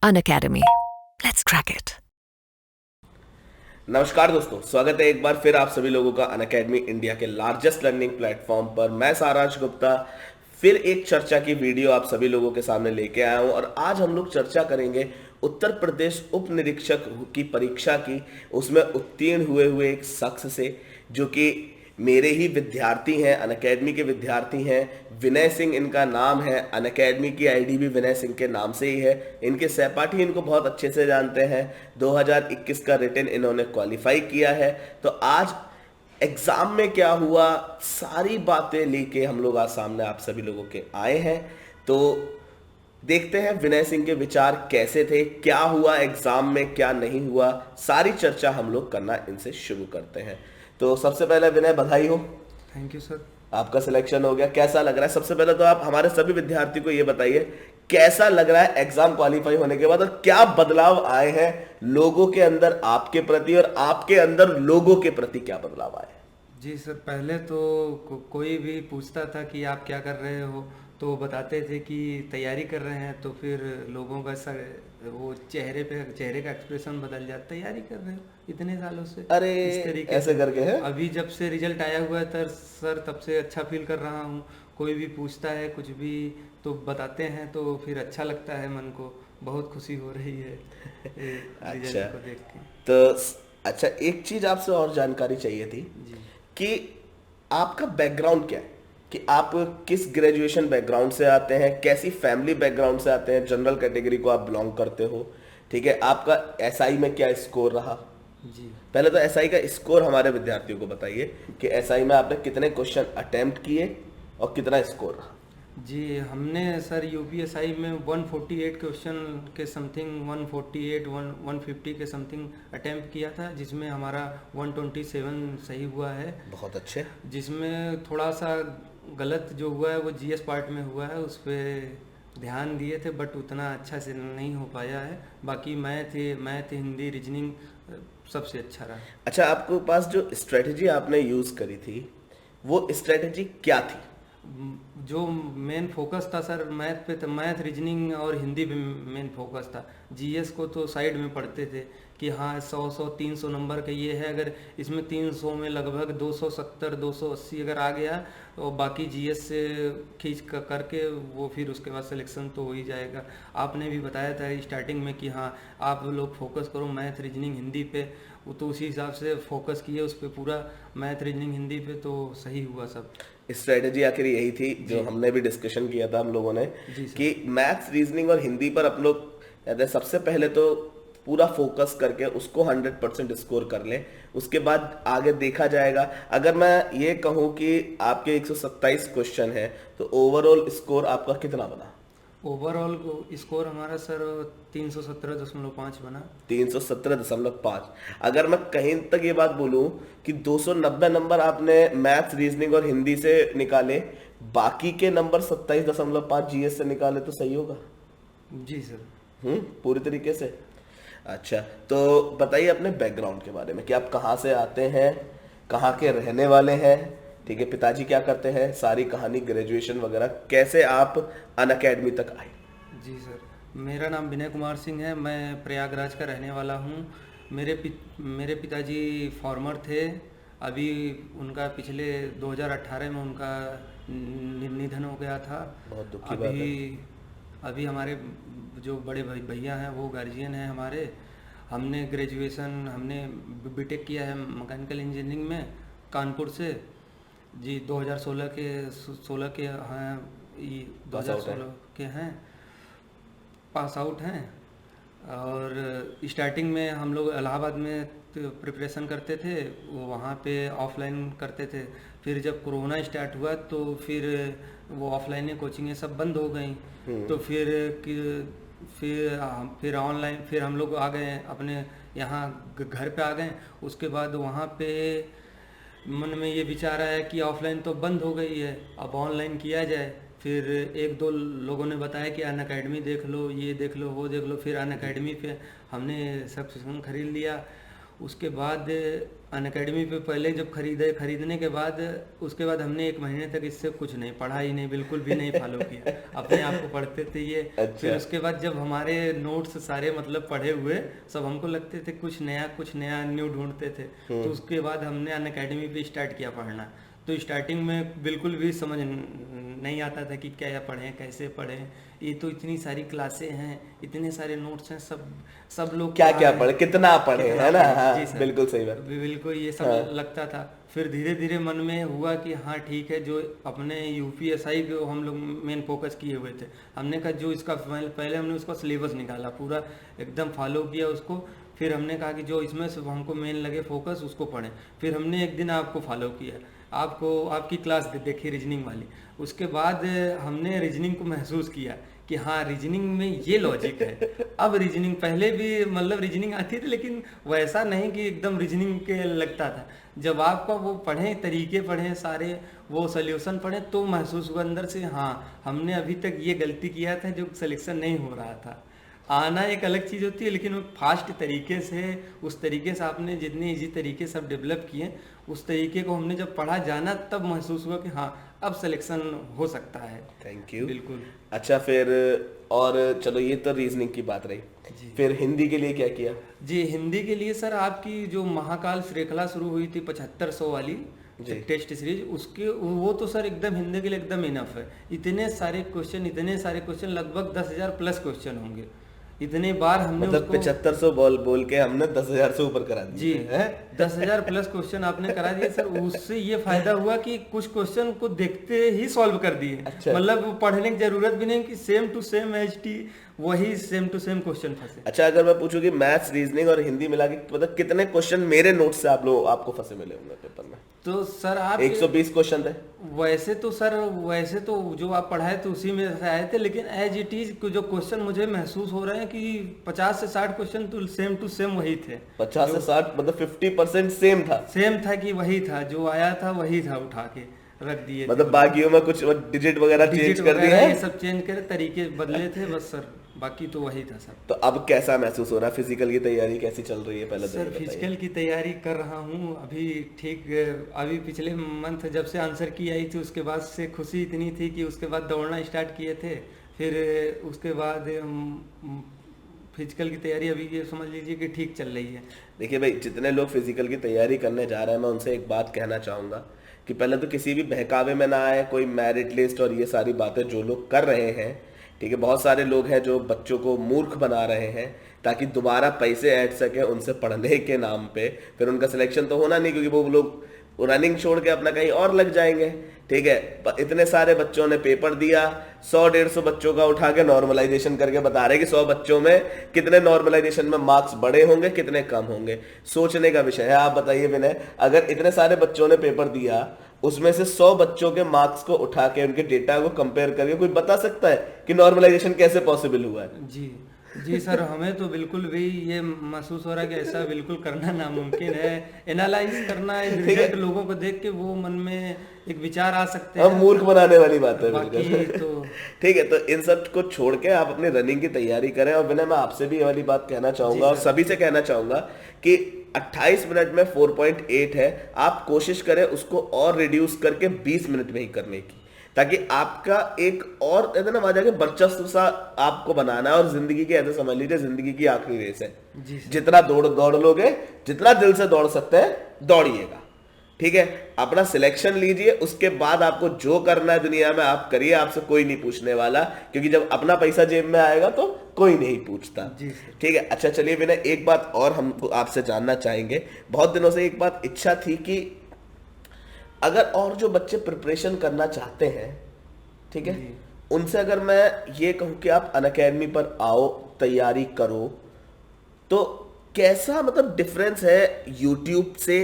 Unacademy. Let's crack it. नमस्कार दोस्तों, स्वागत है एक बार फिर आप सभी लोगों का अनअकैडमी इंडिया के लार्जेस्ट लर्निंग प्लेटफॉर्म पर। मैं सारांश गुप्ता फिर एक चर्चा की वीडियो आप सभी लोगों के सामने लेके आया हूं और आज हम लोग चर्चा करेंगे उत्तर प्रदेश उप निरीक्षक की परीक्षा की। उसमें उत्तीर्ण हुए एक शख्स से जो कि मेरे ही विद्यार्थी हैं, अनअकैडमी के विद्यार्थी हैं। विनय सिंह इनका नाम है, अनअकैडमी की आईडी भी विनय सिंह के नाम से ही है। इनके सहपाठी इनको बहुत अच्छे से जानते हैं। 2021 का रिटन इन्होंने क्वालिफाई किया है। तो आज एग्जाम में क्या हुआ, सारी बातें लेके हम लोग आज सामने आप सभी लोगों के आए हैं। तो देखते हैं विनय सिंह के विचार कैसे थे, क्या हुआ एग्जाम में, क्या नहीं हुआ, सारी चर्चा हम लोग करना इनसे शुरू करते हैं। तो सबसे पहले विनय, बधाई हो। Thank you sir. आपका सिलेक्शन हो गया, कैसा लग रहा है? सबसे पहले तो आप हमारे सभी विद्यार्थी को ये बताइए कैसा लग रहा है एग्जाम क्वालिफाई होने के बाद और क्या बदलाव आए हैं लोगों के अंदर आपके प्रति और आपके अंदर लोगों के प्रति क्या बदलाव आए? जी सर, पहले तो कोई भी पूछता था कि आप क्या कर रहे हो तो बताते थे कि तैयारी कर रहे हैं, तो फिर लोगों का वो चेहरे का एक्सप्रेशन बदल जाता, तैयारी कर रहे हो इतने सालों से, अरे इस तरीके ऐसे से। करके है। अभी जब से रिजल्ट आया हुआ है तर सर, तब से अच्छा फील कर रहा हूँ। कोई भी पूछता है कुछ भी तो बताते हैं तो फिर अच्छा लगता है, मन को बहुत खुशी हो रही है अच्छा, रिजल्ट को देख के। तो अच्छा, एक चीज आपसे और जानकारी चाहिए थी जी कि आपका बैकग्राउंड क्या है, कि आप किस ग्रेजुएशन बैकग्राउंड से आते हैं, कैसी फैमिली बैकग्राउंड से आते हैं, जनरल कैटेगरी को आप बिलोंग करते हो, ठीक है? आपका एसआई में क्या स्कोर रहा? जी पहले तो एसआई का स्कोर हमारे विद्यार्थियों को बताइए कि एसआई में आपने कितने क्वेश्चन अटेम्प्ट किए और कितना स्कोर रहा? जी, हमने सर यूपीएसआई में 148 क्वेश्चन के समथिंग, 150 के समथिंग अटेम्प्ट किया था, जिसमें हमारा 127 सही हुआ है। बहुत अच्छे। जिसमें थोड़ा सा गलत जो हुआ है वो जीएस पार्ट में हुआ है, उस पर ध्यान दिए थे बट उतना अच्छा से नहीं हो पाया है। बाकी मैथ हिंदी रीजनिंग सबसे अच्छा रहा। अच्छा, आपके पास जो स्ट्रेटजी आपने यूज करी थी वो स्ट्रेटजी क्या थी? जो मेन फोकस था सर मैथ पे, तो मैथ रीजनिंग और हिंदी पे मेन फोकस था। जीएस को तो साइड में पढ़ते थे कि हाँ 100 300 नंबर का ये है, अगर इसमें 300 में लगभग 270 280 अगर आ गया तो बाकी जीएस से खींच करके वो फिर उसके बाद सिलेक्शन तो हो ही जाएगा। आपने भी बताया था स्टार्टिंग में कि हाँ आप लोग फोकस करो मैथ रीजनिंग हिंदी पे, वो तो उसी हिसाब से फोकस किए उस पर पूरा, मैथ रीजनिंग हिंदी पे, तो सही हुआ सब। स्ट्रेटजी आखिर यही थी जो जी हमने भी डिस्कशन किया था हम लोगों ने, जी सर। कि मैथ्स रीजनिंग और हिंदी पर हम लोग सबसे पहले तो पूरा फोकस करके उसको 100% स्कोर कर लें, उसके बाद आगे देखा जाएगा। अगर मैं ये कहूँ कि आपके 127 क्वेश्चन है तो ओवरऑल स्कोर आपका कितना बना? ओवरऑल स्कोर हमारा सर 317.5 बना। 317.5। अगर मैं कहीं तक ये बात बोलूं कि 290 नंबर आपने मैथ्स रीजनिंग और हिंदी से निकाले, बाकी के नंबर 27.5 जीएस से निकाले तो सही होगा? जी सर। पूरी तरीके से। अच्छा, तो बताइए अपने बैकग्राउंड के बारे में कि आप कहाँ से आते हैं, कहाँ के रहने वाले हैं, ठीक है? पिताजी क्या करते हैं, सारी कहानी, ग्रेजुएशन वगैरह, कैसे आप अनअकैडमी तक आए? जी सर, मेरा नाम विनय कुमार सिंह है, मैं प्रयागराज का रहने वाला हूँ। मेरे पिताजी फार्मर थे। अभी उनका पिछले 2018 में उनका निधन हो गया था। बहुत दुख की बात है। अभी अभी हमारे जो बड़े भैया हैं वो गार्जियन हैं हमारे। हमने बीटेक किया है मैकेनिकल इंजीनियरिंग में कानपुर से। जी 2016 के हैं, दो पास हज़ार आउट है। सोलह के हैं, पास आउट हैं। और स्टार्टिंग में हम लोग इलाहाबाद में प्रिपरेशन करते थे, वहाँ पे ऑफलाइन करते थे। फिर जब कोरोना स्टार्ट हुआ तो फिर वो ऑफलाइन कोचिंगें सब बंद हो गई। तो फिर ऑनलाइन, फिर हम लोग आ गए अपने यहाँ घर पे आ गए। उसके बाद वहाँ पे मन में ये विचार आया कि ऑफलाइन तो बंद हो गई है, अब ऑनलाइन किया जाए। फिर एक दो लोगों ने बताया कि अनअकैडमी देख लो, ये देख लो, वो देख लो। फिर अनअकैडमी पे हमने सब्सक्रिप्शन खरीद लिया। उसके बाद अनअकैडमी पे पहले जब खरीदने के बाद उसके बाद हमने 1 महीने तक इससे कुछ नहीं पढ़ा ही नहीं, बिल्कुल भी नहीं फॉलो किया, अपने आप को पढ़ते थे ये। अच्छा। फिर उसके बाद जब हमारे नोट्स सारे मतलब पढ़े हुए, सब हमको लगते थे कुछ नया न्यू ढूंढते थे, तो उसके बाद हमने अनअकैडमी पे स्टार्ट किया पढ़ना। तो स्टार्टिंग में बिल्कुल भी समझ नहीं आता था कि क्या पढ़ें, कैसे पढ़ें, ये तो इतनी सारी क्लासें हैं, इतने सारे नोट्स हैं, सब लोग क्या क्या पढ़े, कितना पढ़े, है ना। हाँ, जी सर, बिल्कुल सही बात। बिल्कुल ये सब हाँ। लगता था। फिर धीरे धीरे मन में हुआ कि हाँ ठीक है, जो अपने यूपीएसआई को हम लोग मेन फोकस किए हुए थे, हमने कहा जो इसका पहले हमने उसका सिलेबस निकाला, पूरा एकदम फॉलो किया उसको। फिर हमने कहा कि जो इसमें से हमको मेन लगे फोकस, उसको पढ़ें। फिर हमने एक दिन आपको फॉलो किया, आपकी क्लास देखी रीजनिंग वाली। उसके बाद हमने रीजनिंग को महसूस किया कि हाँ रीजनिंग में ये लॉजिक है। अब रीजनिंग पहले भी मतलब रीजनिंग आती थी, लेकिन वैसा नहीं कि एकदम रीजनिंग के लगता था। जब आपका वो पढ़ें, तरीके पढ़ें सारे, वो सोल्यूशन पढ़ें, तो महसूस हुआ अंदर से हाँ हमने अभी तक ये गलती किया था जो सिलेक्शन नहीं हो रहा था। आना एक अलग चीज़ होती है, लेकिन वो फास्ट तरीके से, उस तरीके से आपने जितने इजी तरीके से डेवलप किए, उस तरीके को हमने जब पढ़ा जाना, तब महसूस हुआ कि हाँ अब सिलेक्शन हो सकता है। Thank you. बिल्कुल। अच्छा, फिर और चलो ये तो रीजनिंग की बात रही, फिर हिंदी के लिए क्या किया? जी, हिंदी के लिए सर आपकी जो महाकाल श्रृंखला शुरू हुई थी 7500 वाली टेस्ट सीरीज, उसके वो तो सर एकदम हिंदी के लिए एकदम इनफ है। इतने सारे क्वेश्चन, लगभग 10,000 प्लस क्वेश्चन होंगे। इतने बार हमने मतलब 7500 बोल के हमने 10,000 से ऊपर करा दिए। जी, 10,000 प्लस क्वेश्चन आपने करा दिए सर। उससे ये फायदा हुआ कि कुछ क्वेश्चन को देखते ही सॉल्व कर दिए। अच्छा। मतलब पढ़ने की जरूरत भी नहीं कि सेम टू सेम एचटी वही सेम टू सेम क्वेश्चन फंसे। अच्छा, अगर मैं पूछूं कि मैथ्स, रीजनिंग और हिंदी मिला के मतलब कितने क्वेश्चन मेरे नोट से आपको फंसे मिले होंगे पेपर में? तो सर आप 120 क्वेश्चन थे। वैसे तो जो आप पढ़ाए थे उसी में से आए थे, लेकिन एज इट इज जो क्वेश्चन मुझे महसूस हो रहे हैं कि 50 से 60 क्वेश्चन तो सेम टू सेम वही थे। 50 से 60 मतलब 50% सेम था कि वही था, जो आया था वही था, उठा के रख दिए। मतलब बाकियों में कुछ डिजिट वगैरह चेंज कर दिए हैं, ये सब चेंज करे, तरीके बदले थे बस सर, बाकी तो वही था सर। तो अब कैसा महसूस हो रहा है? फिजिकल की तैयारी कैसी चल रही है? पहले सर फिजिकल की तैयारी कर रहा हूँ अभी ठीक। अभी पिछले मंथ जब से आंसर की आई थी, उसके बाद से खुशी इतनी थी कि उसके बाद दौड़ना स्टार्ट किए थे। फिर उसके बाद फिजिकल की तैयारी अभी ये समझ लीजिए कि ठीक चल रही है। देखिए भाई, जितने लोग फिजिकल की तैयारी करने जा रहे हैं, मैं उनसे एक बात कहना चाहूँगा कि पहले तो किसी भी बहकावे में ना आए। कोई मेरिट लिस्ट और ये सारी बातें जो लोग कर रहे हैं, ठीक है, बहुत सारे लोग हैं जो बच्चों को मूर्ख बना रहे हैं ताकि दोबारा पैसे ऐड सके उनसे पढ़ने के नाम पे। फिर उनका सिलेक्शन तो होना नहीं, क्योंकि वो लोग रनिंग छोड़ के अपना कहीं और लग जाएंगे। ठीक है, इतने सारे बच्चों ने पेपर दिया, 100-150 बच्चों का उठा के नॉर्मलाइजेशन करके बता रहे कि 100 बच्चों में कितने नॉर्मलाइजेशन में मार्क्स बड़े होंगे, कितने कम होंगे। सोचने का विषय है। आप बताइए विनय, अगर इतने सारे बच्चों ने पेपर दिया, उसमें से 100 बच्चों के मार्क्स को उठा के उनके डेटा को कंपेयर करके कोई बता सकता है कि नॉर्मलाइजेशन कैसे पॉसिबल हुआ है? जी सर, हमें तो बिल्कुल भी ये महसूस हो रहा है कि ऐसा बिल्कुल करना नामुमकिन है। एनालाइज करना रिजल्ट लोगों को देख के वो मन में एक विचार आ सकते हैं, मूर्ख बनाने वाली बात है बाकी तो ठीक है। तो इन सब को छोड़ के आप अपनी रनिंग की तैयारी करें। और विनय, मैं आपसे भी ये वाली बात कहना चाहूंगा और सभी से कहना चाहूंगा कि 28 मिनट में 4.8 है, आप कोशिश करें उसको और रिड्यूस करके 20 मिनट में ही करने की, ताकि आपका एक और कहते ना वहां जाके वर्चस्व सा आपको बनाना है। और जिंदगी की ऐसे समझ लीजिए, जिंदगी की आखिरी रेस है। जितना दौड़ लोगे, जितना दिल से दौड़ सकते हैं दौड़िएगा। ठीक है, अपना सिलेक्शन लीजिए, उसके बाद आपको जो करना है दुनिया में आप करिए, आपसे कोई नहीं पूछने वाला, क्योंकि जब अपना पैसा जेब में आएगा तो कोई नहीं पूछता। ठीक है। अच्छा चलिए विनय, एक बात और हम आपसे जानना चाहेंगे। बहुत दिनों से एक बात इच्छा थी कि अगर और जो बच्चे प्रिपरेशन करना चाहते हैं, ठीक है, उनसे अगर मैं ये कहूं कि आप अनअकैडमी पर आओ, तैयारी करो, तो कैसा मतलब डिफरेंस है यूट्यूब से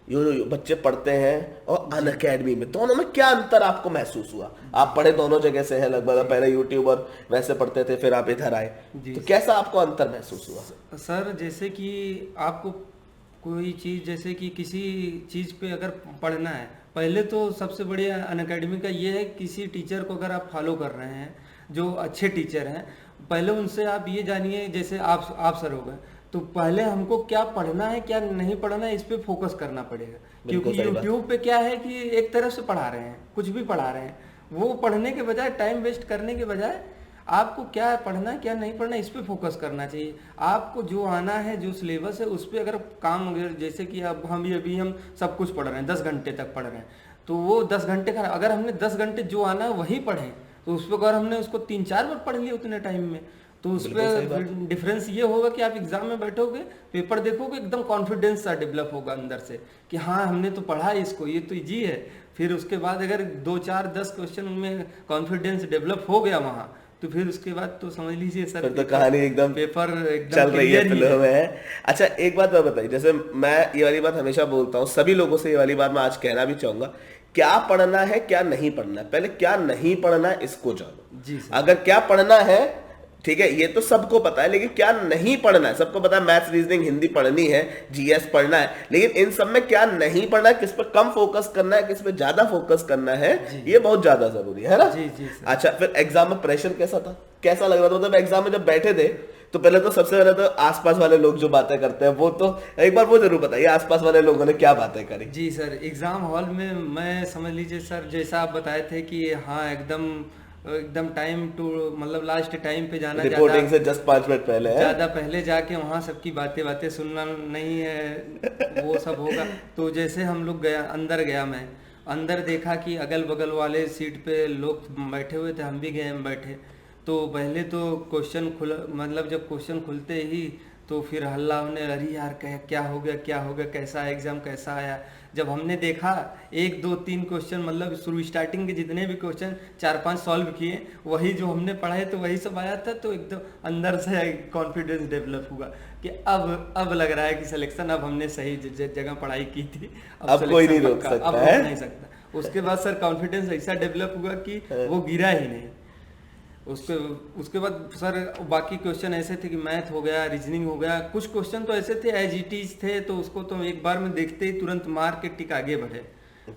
जो बच्चे पढ़ते हैं और अनअकैडमी में? दोनों में क्या अंतर आपको महसूस हुआ? आप पढ़े दोनों जगह से हैं लगभग, पहले यूट्यूब और वैसे पढ़ते थे, फिर आप इधर आए, तो कैसा आपको अंतर महसूस हुआ? सर जैसे कि आपको कोई चीज़, जैसे कि किसी चीज़ पे अगर पढ़ना है, पहले तो सबसे बढ़िया अनअकैडमी का ये है, किसी टीचर को अगर आप फॉलो कर रहे हैं जो अच्छे टीचर हैं, पहले उनसे आप ये जानिए, जैसे आप सर हो गए, तो पहले हमको क्या पढ़ना है क्या नहीं पढ़ना है इस पे फोकस करना पड़ेगा, बिल्कुल क्योंकि सही बात। यूट्यूब पे क्या है कि एक तरफ से पढ़ा रहे हैं, कुछ भी पढ़ा रहे हैं, वो पढ़ने के बजाय, टाइम वेस्ट करने के बजाय आपको क्या पढ़ना है क्या नहीं पढ़ना इस पे फोकस करना चाहिए। आपको जो आना है, जो सिलेबस है उस पे अगर काम, अगर जैसे कि अब अभी हम सब कुछ पढ़ रहे हैं, 10 घंटे तक पढ़ रहे हैं, तो वो 10 घंटे का अगर हमने 10 घंटे जो आना है वही पढ़ें, तो उस पर अगर हमने उसको 3-4 बार पढ़ लिया उतने टाइम में, तो उस बिल्कुल सही पर बात। डिफरेंस ये होगा कि आप एग्जाम में बैठोगे, पेपर देखोगे, एकदम कॉन्फिडेंस सा डेवलप होगा अंदर से कि हाँ हमने तो पढ़ा है इसको, ये तो इजी है। फिर उसके बाद अगर 2-4-10 क्वेश्चन उनमें कॉन्फिडेंस डेवलप हो गया वहाँ, तो फिर उसके बाद तो समझ लीजिए सर फिर तो कहानी एकदम पेपर एकदम चल रही है, क्लियर ही फ्लो में है। अच्छा एक बात मैं बताइए, जैसे मैं ये वाली बात हमेशा बोलता हूँ सभी लोगों से, ये वाली बात मैं आज कहना भी चाहूंगा, क्या पढ़ना है क्या नहीं पढ़ना है, पहले क्या नहीं पढ़ना है इसको जानो। जी सर। अगर क्या पढ़ना है ठीक है ये तो सबको पता है, लेकिन क्या नहीं पढ़ना है, सबको पता है मैथ्स रीजनिंग हिंदी पढ़नी है, जीएस पढ़ना है, लेकिन इन सब में क्या नहीं पढ़ना है, किस पे कम फोकस करना है, किस पे ज्यादा फोकस करना है, ये बहुत ज्यादा जरूरी है ना। जी जी सर। अच्छा फिर एग्जाम में प्रेशर कैसा था, कैसा लग रहा था, मतलब एग्जाम में जब बैठे थे तो पहले तो सबसे पहले तो आसपास वाले लोग जो बातें करते हैं वो तो एक बार वो जरूर बताइए, आसपास वाले लोगों ने क्या बातें करी। जी सर, एग्ज़ाम हॉल में मैं समझ लीजिए सर, जैसा आप बताए थे कि हाँ एकदम एकदम टाइम टू, मतलब लास्ट टाइम पे जाना, रिपोर्टिंग से जस्ट 5 मिनट पहले है। ज़्यादा पहले जाके वहाँ सबकी बातें सुनना नहीं है, वो सब होगा। तो जैसे हम लोग अंदर गया, मैं अंदर देखा कि अगल बगल वाले सीट पे लोग बैठे हुए थे, हम भी गए, हम बैठे। तो पहले तो क्वेश्चन खुला, मतलब जब क्वेश्चन खुलते ही तो फिर हल्ला होने, अरे यार क्या हो गया, कैसा एग्जाम कैसा आया। जब हमने देखा 1 2 3 क्वेश्चन, मतलब शुरू स्टार्टिंग के जितने भी क्वेश्चन 4-5 सॉल्व किए, वही जो हमने पढ़ाए तो वही सब आया था, तो एकदम अंदर से कॉन्फिडेंस डेवलप हुआ कि अब लग रहा है कि सिलेक्शन, अब हमने सही जगह पढ़ाई की थी, अब कोई नहीं रोक सकता अब है। रोक नहीं सकता। उसके बाद सर कॉन्फिडेंस ऐसा डेवलप हुआ कि वो गिरा ही नहीं। उसके बाद सर बाकी क्वेश्चन ऐसे थे कि मैथ हो गया, रीजनिंग हो गया, कुछ क्वेश्चन तो ऐसे थे एज इट इज थे, तो उसको तो एक बार में देखते ही तुरंत मार के टिक आगे बढ़े।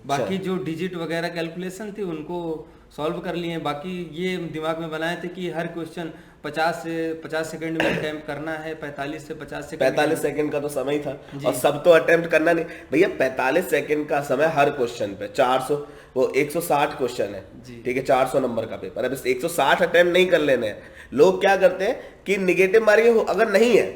बाकी जो डिजिट वगैरह कैलकुलेशन थी उनको सॉल्व कर लिए। बाकी ये दिमाग में बनाए थे कि हर क्वेश्चन 50 सेकंड में अटेम्प्ट करना है, 45 से 50 सेकंड। 45 सेकंड का तो समय था और सब तो अटेम्प्ट करना नहीं भैया। 45 सेकंड का समय हर क्वेश्चन पे, 400 वो 160 क्वेश्चन है, ठीक है, 400 नंबर का पेपर है, बस 160 अटेम्प्ट नहीं कर लेने हैं। लोग क्या करते हैं कि निगेटिव मार्किंग अगर नहीं है,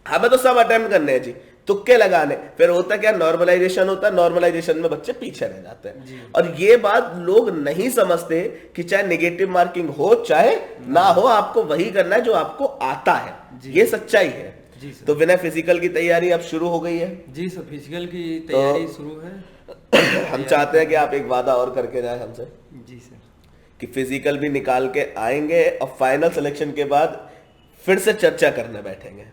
हमें तो सब अटेम्प्ट करने हैं जी, तुक्के लगाने। फिर होता क्या, नॉर्मलाइजेशन होता है, नॉर्मलाइजेशन में बच्चे पीछे रह जाते हैं। और ये बात लोग नहीं समझते कि चाहे नेगेटिव मार्किंग हो चाहे ना हो, आपको वही करना है जो आपको आता है, ये सच्चाई है। तो विनय फिजिकल की तैयारी अब शुरू हो गई है। जी सर, फिजिकल की तैयारी शुरू है। हम चाहते हैं कि आप एक वादा और करके जाए हमसे। जी सर, कि फिजिकल भी निकाल के आएंगे और फाइनल सिलेक्शन के बाद फिर से चर्चा करने बैठेंगे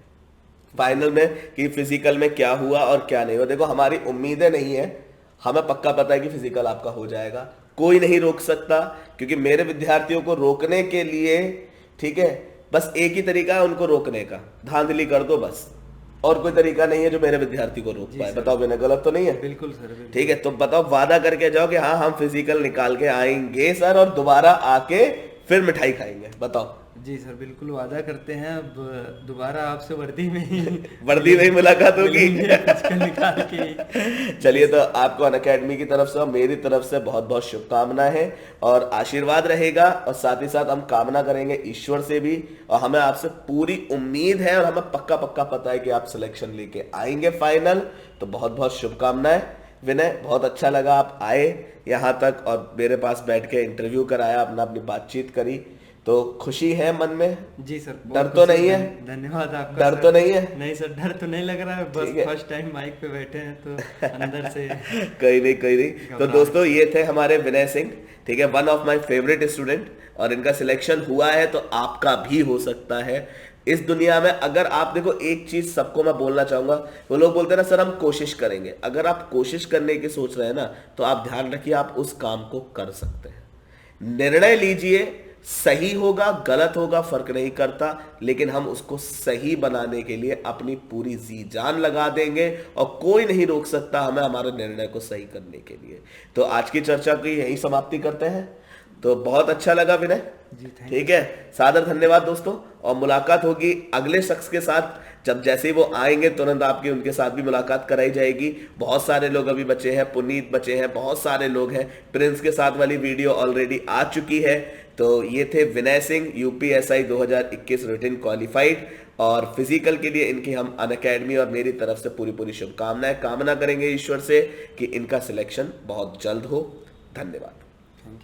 फाइनल में कि फिजिकल में क्या हुआ और क्या नहीं हुआ। देखो हमारी उम्मीदें नहीं है, हमें पक्का पता है कि फिजिकल आपका हो जाएगा, कोई नहीं रोक सकता, क्योंकि मेरे विद्यार्थियों को रोकने के लिए, ठीक है, बस एक ही तरीका है उनको रोकने का, धांधली कर दो बस, और कोई तरीका नहीं है जो मेरे विद्यार्थी को रोक पाए। बताओ मैंने गलत तो नहीं है? बिल्कुल सर, बिल्कुल। ठीक है, तो बताओ वादा करके जाओ कि हाँ हम फिजिकल निकाल के आएंगे सर, और दोबारा आके फिर मिठाई खाएंगे। बताओ। जी सर, बिल्कुल वादा करते हैं। अब दोबारा आपसे वर्दी में ही मुलाकात होगी निकाल के। चलिए, तो आपको अनअकैडमी की तरफ से और मेरी तरफ से बहुत बहुत शुभकामनाएं हैं और आशीर्वाद रहेगा, और साथ ही साथ हम कामना करेंगे ईश्वर से भी, और हमें आपसे पूरी उम्मीद है और हमें पक्का पता है कि आप सिलेक्शन लेके आएंगे फाइनल। तो बहुत बहुत शुभकामनाएं विनय, बहुत अच्छा लगा आप आए यहाँ तक और मेरे पास बैठ के इंटरव्यू कराया, अपनी बातचीत करी, तो खुशी है मन में? जी सर, डर तो नहीं है? धन्यवाद आपका। डर तो नहीं है? नहीं सर, डर तो नहीं लग रहा है, बस फर्स्ट टाइम माइक पे बैठे हैं तो अंदर से कोई नहीं। तो दोस्तों, ये थे हमारे विनय सिंह, ठीक है, one of my favourite student, और इनका सिलेक्शन हुआ है तो आपका भी हो सकता है। इस दुनिया में अगर आप देखो, एक चीज सबको मैं बोलना चाहूंगा, वो लोग बोलते हैं ना सर हम कोशिश करेंगे, अगर आप कोशिश करने की सोच रहे हैं ना, तो आप ध्यान रखिए आप उस काम को कर सकते हैं। निर्णय लीजिए, सही होगा गलत होगा फर्क नहीं करता, लेकिन हम उसको सही बनाने के लिए अपनी पूरी जी जान लगा देंगे और कोई नहीं रोक सकता हमें हमारे निर्णय को सही करने के लिए। तो आज की चर्चा की यही समाप्ति करते हैं। तो बहुत अच्छा लगा विनय, जी थैंक ठीक है, सादर धन्यवाद दोस्तों, और मुलाकात होगी अगले शख्स के साथ। जब जैसे ही वो आएंगे तुरंत आपकी उनके साथ भी मुलाकात कराई जाएगी। बहुत सारे लोग अभी बचे हैं, पुनीत बचे हैं, बहुत सारे लोग हैं। प्रिंस के साथ वाली वीडियो ऑलरेडी आ चुकी है। तो ये थे Vinay Singh, UPSI 2021 written qualified, और फिजिकल के लिए इनकी हम अनअकैडमी और मेरी तरफ से पूरी पूरी शुभकामनाएं कामना करेंगे ईश्वर से कि इनका सिलेक्शन बहुत जल्द हो। धन्यवाद। यू।